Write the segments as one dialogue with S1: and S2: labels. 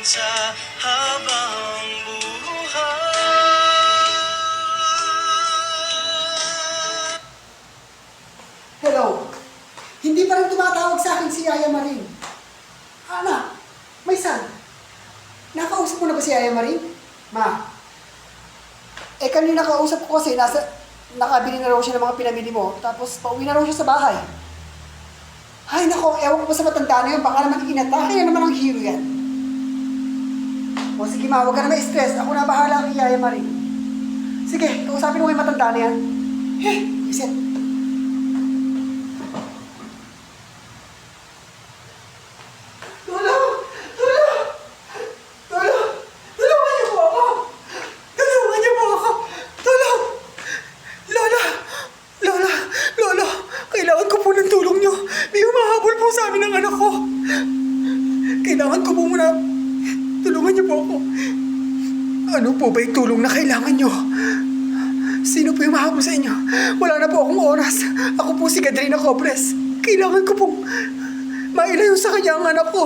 S1: sa habang buhay.
S2: Hello? Hindi pa rin tumatawag sa akin si Yaya Maring. Anak, may son. Nakausap mo na ba si Yaya Maring? Ma. Kanina nakausap ko kasi nakabili na raw siya ng mga pinamili mo, tapos pauwi na raw siya sa bahay. Ay nako, ewan ko pa sa matanda na yun, baka naman inatake na naman ang hero yan. O sige ma, huwag ka na ma-stress, ako na bahala kay Yaya Maring. Sige, kausapin mo yung matanda na yan. Isit. Kailangan ko po muna. Tulungan niyo po ako. Ano po ba yung tulong na kailangan niyo? Sino po yung mahabol sa inyo? Wala na po akong oras. Ako po si Gadrina Cobres. Kailangan ko pong mailayo sa kanya ang anak ko.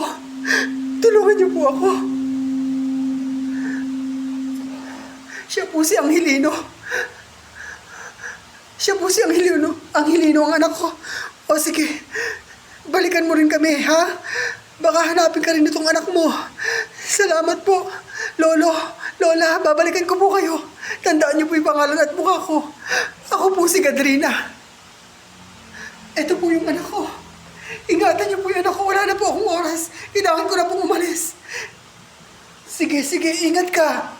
S2: Tulungan niyo po ako. Siya po si Angelino. Siya po si Angelino. Angelino ang anak ko. O sige, balikan mo rin kami, ha? Baka hanapin ka rin itong anak mo. Salamat po. Lolo, Lola, babalikan ko po kayo. Tandaan niyo po yung pangalan at mukha ko. Ako po si Gadrina. Ito po yung anak ko. Ingatan niyo po yung anak ko. Wala na po akong oras. Kailangan ko na pong umalis. Sige, ingat ka.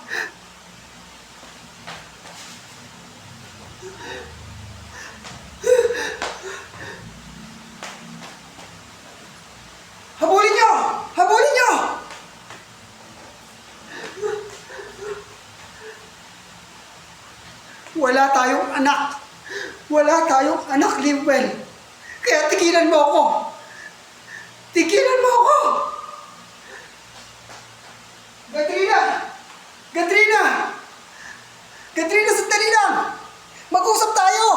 S2: Habulin niyo! Habulin niyo! Wala tayong anak. Wala tayong anak, Liwell. Kaya tigilan mo ako. Tigilan mo ako! Gadrina! Gadrina! Gadrina, sandali lang! Mag-usap tayo!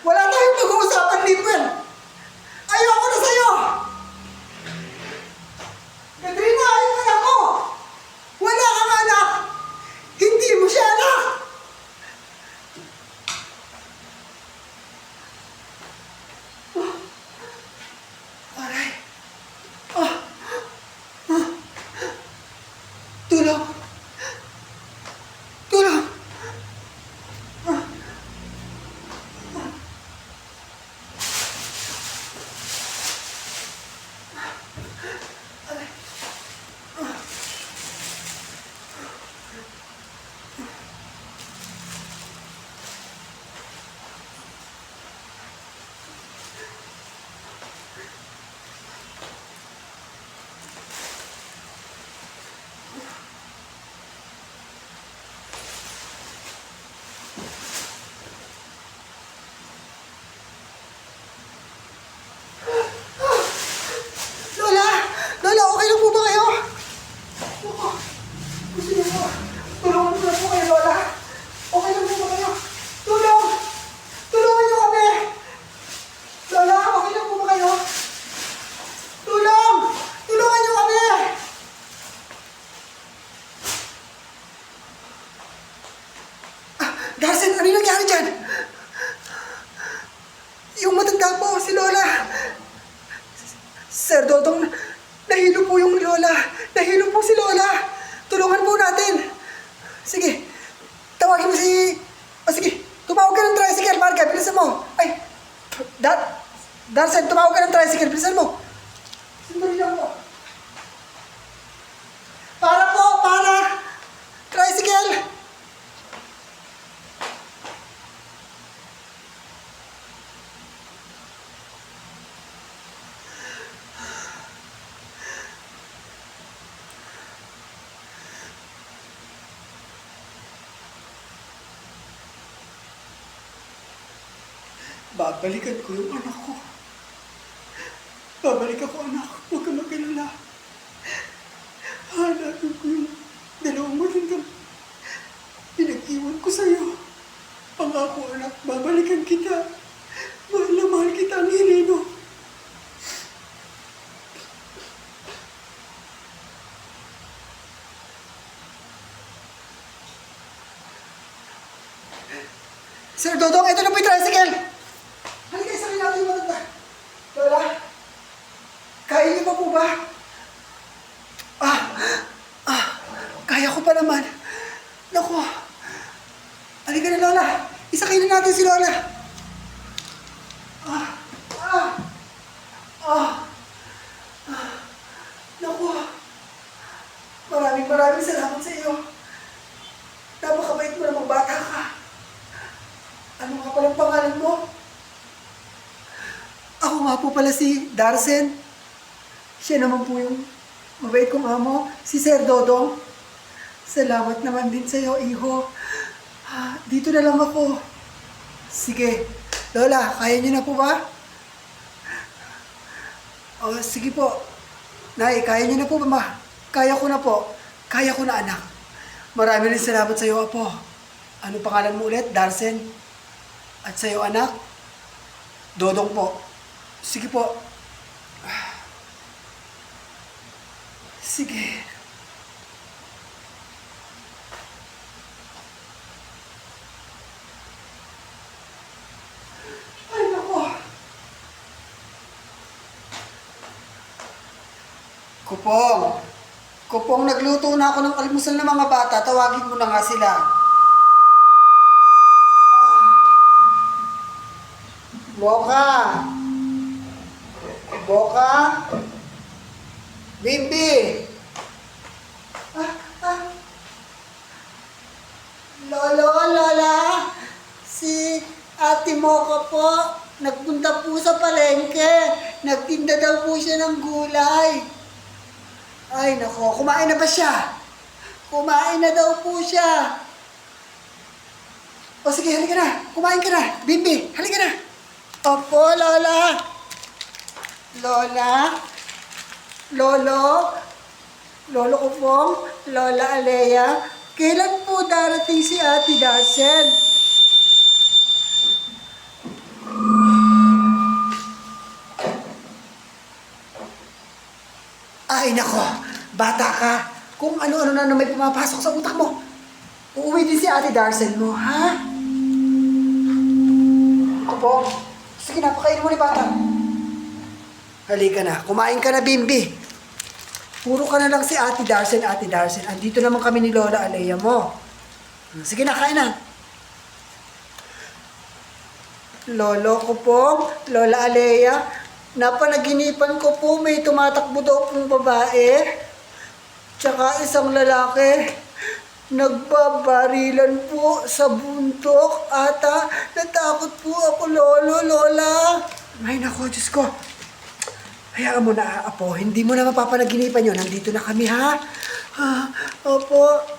S2: Wala tayong mag-uusapan, Liwell. Ayoko na sa'yo! Gadrina, ayun ka ako! Wala kang anak! Hindi mo siya anak! Aray! Tulong! Tulong! Lola! Lola, okay lang po ba kayo? Ako, gusto niyo po. Tulungan ko na po kayo, Lola. Okay lang po ba kayo? Tulong! Tulungan niyo kami! Lola, okay lang po ba kayo? Tulong! Tulungan niyo kami! Darcy, ano yung nangyari dyan? Yung matanda po, si Lola. Sir Dodong, nahilo po yung Lola. Nahilo po si Lola. Tulungan po natin. Sige, tawagin mo si... sige, tumawag ka ng tricycle, Marga. Bilisan mo. Ay, Darcy, tumawag ka ng tricycle. Bilisan mo. Sandali lang po. Para. Tricycle. Babalikan ko yung anak ko. Babalik ako, anak. Huwag ka mag-alala. Hanapin ko yung dalawang matandang pinag-iwan ko sa'yo. Pangako, anak, babalikan kita. Mahal na mahal kita, Angelino. Sir Dodong, ito na po yung tricycle. Halika, isakay natin yung matanda. Lola, kaya niyo pa po ba? Kaya ko pa naman. Naku. Halika na, Lola. Isakay na natin si Lola. Naku. Maraming salamat sa iyo. Napakabait mo namang bata ka. Ano nga palang pangalan mo? Ako nga po pala si Darsen. Siya naman po yung mabait kong amo, si Sir Dodong. Salamat naman din sa iyo, iho. Dito na lang ako. Sige. Lola, kaya niyo na po ba? Sige po. Nay, kaya niyo na po ba, ma? Kaya ko na po. Kaya ko na, anak. Maraming salamat sa iyo, apo. Ano pangalan mo ulit? Darsen? At sa iyo, anak? Dodong po. Sige po. Sige. Ay, nako. Kupong. Kupong, nagluto na ako ng almusal ng mga bata. Tawagin mo na nga sila. Boka. Boka. Bimbi. Lola. Si Ate Mocha po. Nagpunta po sa palengke. Nagtinda daw po siya ng gulay. Ay, nako. Kumain na ba siya? Kumain na daw po siya. O sige, halika na. Kumain ka na. Bimbi, halika na. Opo, Lola. Lola. Lolo. Lolo Kupong. Lola Alea. Kailan po darating si Ate Darsen? Ay, nako. Bata ka. Kung ano-ano na may pumapasok sa utak mo. Uuwi din si Ate Darsen mo, ha? Kupong. Sige na, pakainin mo ni bata. Halika na. Kumain ka na, Bimbi. Puro ka na lang si Ate Darsen, Ate Darsen. Andito naman kami ni Lola Alea mo. Sige na, kain na. Lolo ko po, Lola Alea, napanaginipan ko po may tumatakbo daw pong babae. Tsaka isang lalaki. Nagbabarilan po sa bundok. Ata, natakot po ako, Lolo, Lola. Ay, naku, Diyos ko. Hayaan mo na, Apo. Hindi mo na mapapanaginipan yun. Nandito na kami, ha? Opo.